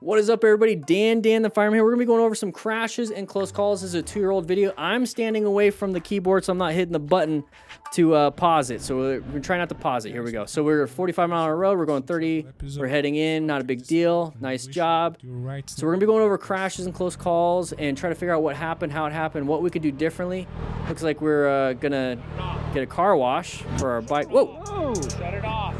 What is up, everybody? Dan the Fireman here. We're gonna be going over some crashes and close calls. This is a 2-year-old video. I'm standing away from the keyboard, so I'm not hitting the button to pause it. So we're gonna try not to pause it. Here we go. So we're 45 mile an hour road. We're going 30. We're heading in. Not a big deal. Nice job. So we're gonna be going over crashes and close calls and try to figure out what happened, how it happened, what we could do differently. Looks like we're gonna get a car wash for our bike. Whoa! Shut it off.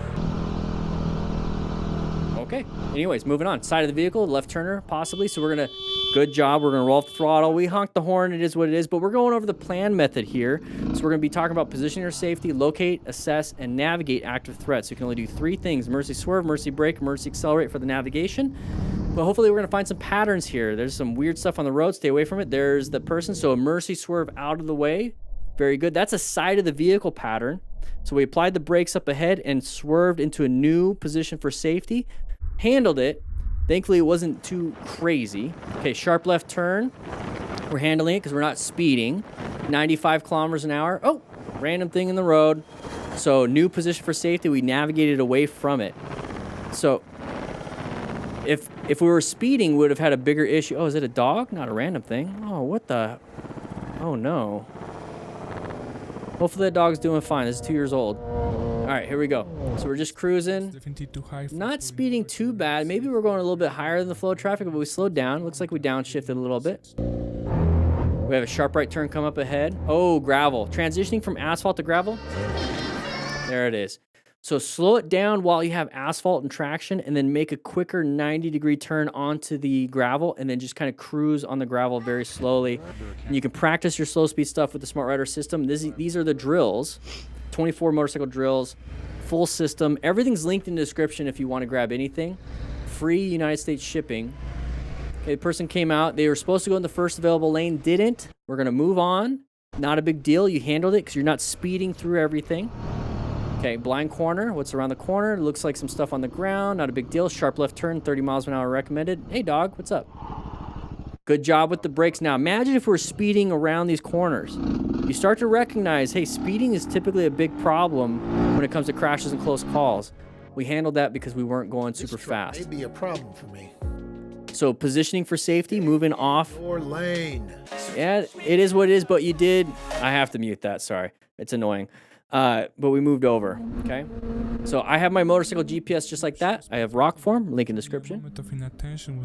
Okay. Anyways, moving on. Side of the vehicle, left turner, possibly. So we're going to, good job. We're going to roll off the throttle. We honked the horn. It is what it is. But we're going over the plan method here. So we're going to be talking about positioning your safety, locate, assess, and navigate active threats. So you can only do 3 things: emergency swerve, emergency brake, emergency accelerate for the navigation. But hopefully we're going to find some patterns here. There's some weird stuff on the road. Stay away from it. There's the person. So emergency swerve out of the way. Very good. That's a side of the vehicle pattern. So we applied the brakes up ahead and swerved into a new position for safety. Handled it. Thankfully, it wasn't too crazy. Okay, sharp left turn. We're handling it because we're not speeding. 95 kilometers an hour. Oh, random thing in the road. So new position for safety. We navigated away from it. So if we were speeding, we would have had a bigger issue. Oh, is it a dog? Not a random thing. Oh, what the? Oh, no. Hopefully that dog's doing fine. This is 2 years old. All right, here we go. So we're just cruising. Not speeding too bad. Maybe we're going a little bit higher than the flow of traffic, but we slowed down. Looks like we downshifted a little bit. We have a sharp right turn come up ahead. Oh, gravel. Transitioning from asphalt to gravel. There it is. So slow it down while you have asphalt and traction, and then make a quicker 90-degree turn onto the gravel, and then just kind of cruise on the gravel very slowly. And you can practice your slow speed stuff with the Smart Rider system. These are the drills. 24 motorcycle drills, full system. Everything's linked in the description if you want to grab anything. Free United States shipping. Okay, the person came out. They were supposed to go in the first available lane, didn't. We're going to move on. Not a big deal. You handled it because you're not speeding through everything. Okay, blind corner. What's around the corner? It looks like some stuff on the ground. Not a big deal. Sharp left turn, 30 miles an hour recommended. Hey, dog, what's up? Good job with the brakes. Now, imagine if we're speeding around these corners. You start to recognize, hey, speeding is typically a big problem when it comes to crashes and close calls. We handled that because we weren't going super fast. This may be a problem for me. So positioning for safety, moving off. Your lane. Yeah, it is what it is, but you did. I have to mute that, sorry. It's annoying. But we moved over, okay? So I have my motorcycle GPS just like that. I have rock form, link in description.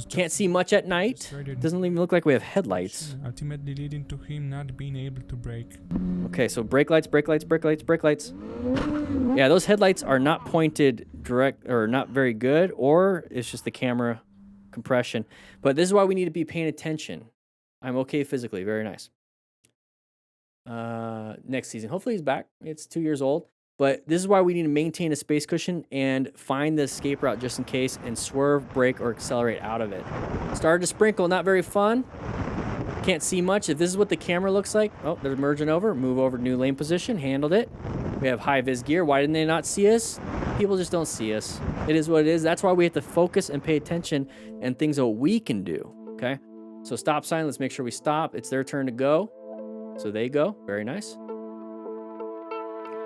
Can't see much at night. Doesn't even look like we have headlights. Ultimately leading to him not being able to brake. Okay, so brake lights, brake lights, brake lights, brake lights. Yeah, those headlights are not pointed direct or not very good, or it's just the camera compression. But this is why we need to be paying attention. I'm okay physically, very nice. Next season, hopefully he's back. It's 2 years old, but this is why we need to maintain a space cushion and find the escape route just in case, and swerve, brake, or accelerate out of it. Started to sprinkle, not very fun. Can't see much. If this is what the camera looks like, oh, they're merging over. Move over to new lane position. Handled it. We have high vis gear. Why didn't they not see us? People just don't see us. It is what it is. That's why we have to focus and pay attention and things that we can do. Okay, so stop sign. Let's make sure we stop. It's their turn to go. So they go. Very nice.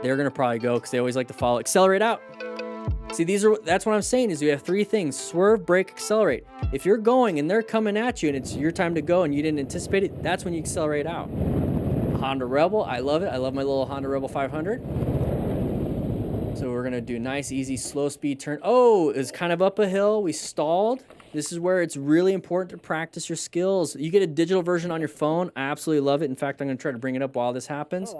They're going to probably go because they always like to follow. Accelerate out. See, that's what I'm saying is you have 3 things: swerve, brake, accelerate. If you're going and they're coming at you and it's your time to go and you didn't anticipate it, that's when you accelerate out. Honda Rebel. I love it. I love my little Honda Rebel 500. So we're going to do nice, easy, slow speed turn. Oh, it's kind of up a hill. We stalled. This is where it's really important to practice your skills. You get a digital version on your phone. I absolutely love it. In fact, I'm going to try to bring it up while this happens.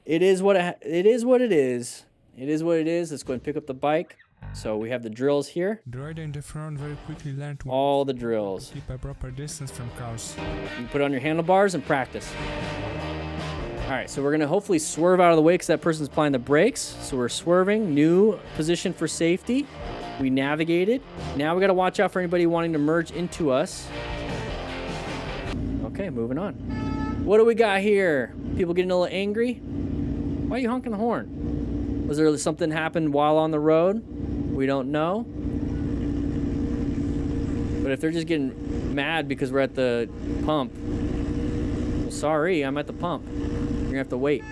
It is what it is. It is what it is. Let's go and pick up the bike. So we have the drills here. The rider in the front very quickly learned to all the drills. Keep a proper distance from cars. You put it on your handlebars and practice. All right, so we're going to hopefully swerve out of the way because that person's applying the brakes. So we're swerving. New position for safety. We navigated. Now we got to watch out for anybody wanting to merge into us. Okay, moving on. What do we got here? People getting a little angry? Why are you honking the horn? Was there something happened while on the road? We don't know. But if they're just getting mad because we're at the pump, well, sorry, I'm at the pump. You're gonna have to wait.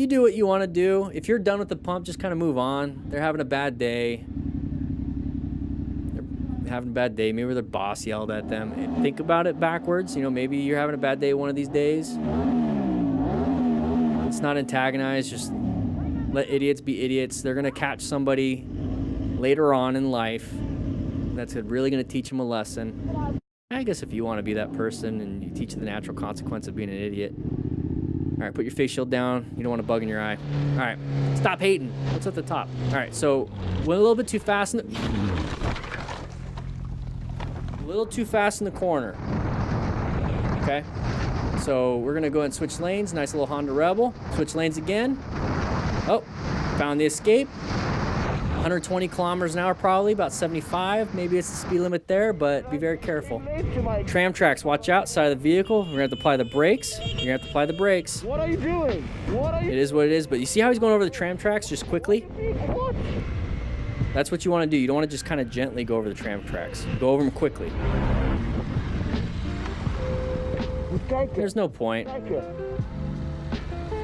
You do what you want to do. If you're done with the pump, just kind of move on. They're having a bad day. They're having a bad day. Maybe their boss yelled at them. And think about it backwards. You know, maybe you're having a bad day one of these days. Let's not antagonize. Just let idiots be idiots. They're going to catch somebody later on in life that's really going to teach them a lesson. I guess if you want to be that person and you teach the natural consequence of being an idiot. All right, put your face shield down. You don't want a bug in your eye. All right, stop hating. What's at the top? All right, so went a little bit too fast in the... A little too fast in the corner. Okay, so we're going to go ahead and switch lanes. Nice little Honda Rebel. Switch lanes again. Oh, found the escape. 120 kilometers an hour probably, about 75. Maybe it's the speed limit there, but be very careful. Tram tracks, watch out, side of the vehicle. We're gonna have to apply the brakes. You're gonna have to apply the brakes. What are you doing? What are you? It is what it is, but you see how he's going over the tram tracks just quickly? What? That's what you wanna do. You don't wanna just kind of gently go over the tram tracks. Go over them quickly. There's no point.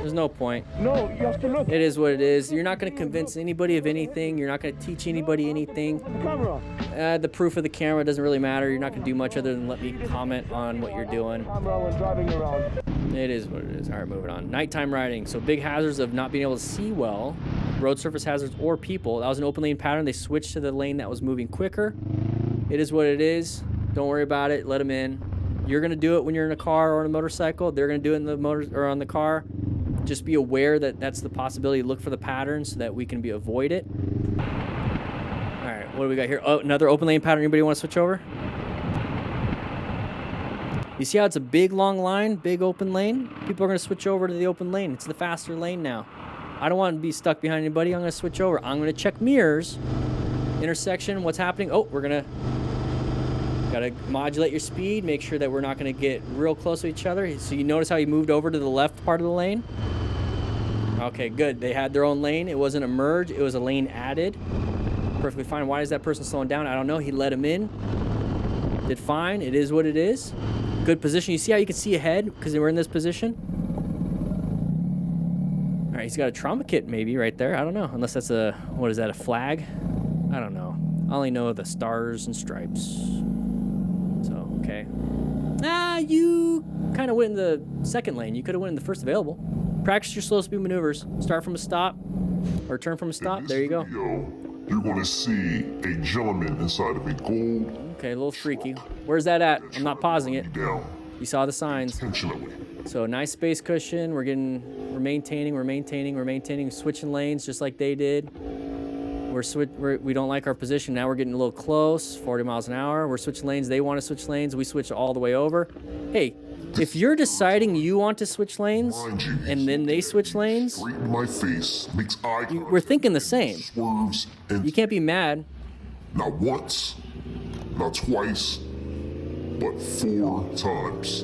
There's no point. No, you have to look. It is what it is. You're not going to convince anybody of anything. You're not going to teach anybody anything. Camera. The proof of the camera doesn't really matter. You're not going to do much other than let me comment on what you're doing. Camera when driving around. It is what it is. All right, moving on. Nighttime riding. So big hazards of not being able to see well. Road surface hazards or people. That was an open lane pattern. They switched to the lane that was moving quicker. It is what it is. Don't worry about it. Let them in. You're going to do it when you're in a car or on a motorcycle. They're going to do it in the motor or on the car. Just be aware that that's the possibility. Look for the pattern so that we can avoid it. All right, what do we got here? Oh, another open lane pattern. Anybody want to switch over? You see how it's a big, long line, big open lane? People are going to switch over to the open lane. It's the faster lane now. I don't want to be stuck behind anybody. I'm going to switch over. I'm going to check mirrors. Intersection, what's happening? Oh, we're going to... Got to modulate your speed. Make sure that we're not going to get real close to each other. So you notice how he moved over to the left part of the lane? Okay, good. They had their own lane. It wasn't a merge. It was a lane added. Perfectly fine. Why is that person slowing down? I don't know. He let him in. Did fine. It is what it is. Good position. You see how you can see ahead because they were in this position? All right, he's got a trauma kit maybe right there. I don't know. Unless that's a, what is that, a flag? I don't know. I only know the stars and stripes. So, okay. You kind of went in the second lane. You could have went in the first available. Practice your slow speed maneuvers. Start from a stop or turn from a stop. There you go. Video, you're going to see a gentleman inside of a gold. Okay, a little freaky. Where's that at? I'm not pausing it. Down You saw the signs. intentionally. So nice space cushion. We're maintaining, switching lanes just like they did. We don't like our position. Now we're getting a little close, 40 miles an hour. We're switching lanes. They want to switch lanes. We switch all the way over. Hey, if you're deciding you want to switch lanes and then they switch lanes, Straight in my face, makes eye contact, we're thinking the same. swerves, and You can't be mad. not once, not twice, but 4 times.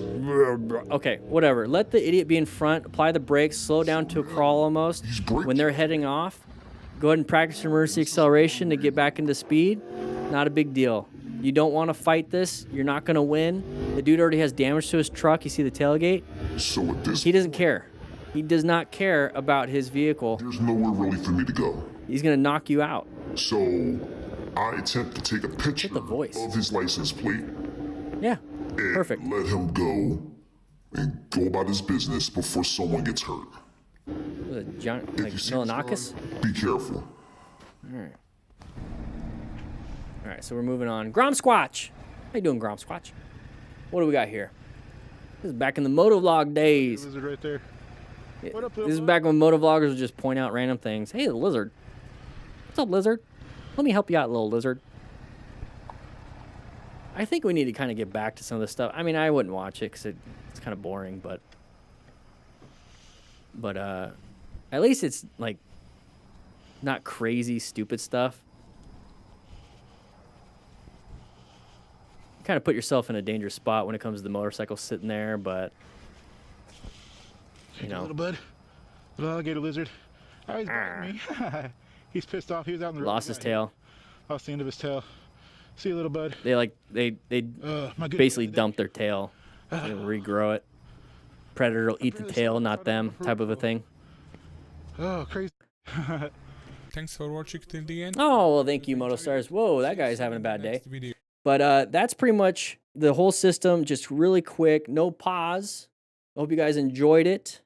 Okay, whatever. Let the idiot be in front. Apply the brakes. Slow down to a crawl almost. He's braking. When they're heading off, go ahead and practice your emergency acceleration to get back into speed. Not a big deal. You don't want to fight this. You're not going to win. The dude already has damage to his truck. You see the tailgate? So at this He doesn't care. He does not care about his vehicle. there's nowhere really for me to go. He's going to knock you out. So I attempt to take a picture the voice. of his license plate Yeah, and perfect. let him go and go about his business before someone gets hurt. Was it John, If like you see Milanakis? someone, be careful. All right, so we're moving on. Grom Squatch. How you doing, Grom Squatch? What do we got here? This is back in the motovlog days. Lizard right there. What up, This is back when motovloggers would just point out random things. Hey, the lizard. What's up, lizard? Let me help you out, little lizard. I think we need to kind of get back to some of this stuff. I mean, I wouldn't watch it because it's kind of boring, but at least it's like not crazy, stupid stuff. You kind of put yourself in a dangerous spot when it comes to the motorcycle sitting there, but you know. Little bud. Little alligator lizard. Oh, he's biting me. He's pissed off. He was out in the road. Lost his tail. Lost the end of his tail. See you, little bud. They My goodness, basically the other day. dump their tail. They'll regrow it. Predator will eat the tail, not them, type of a thing. Oh, crazy. Thanks for watching till the end. Oh, well, thank you, Motostars. Whoa, that guy's having a bad day. But that's pretty much the whole system, just really quick, no pause. I hope you guys enjoyed it.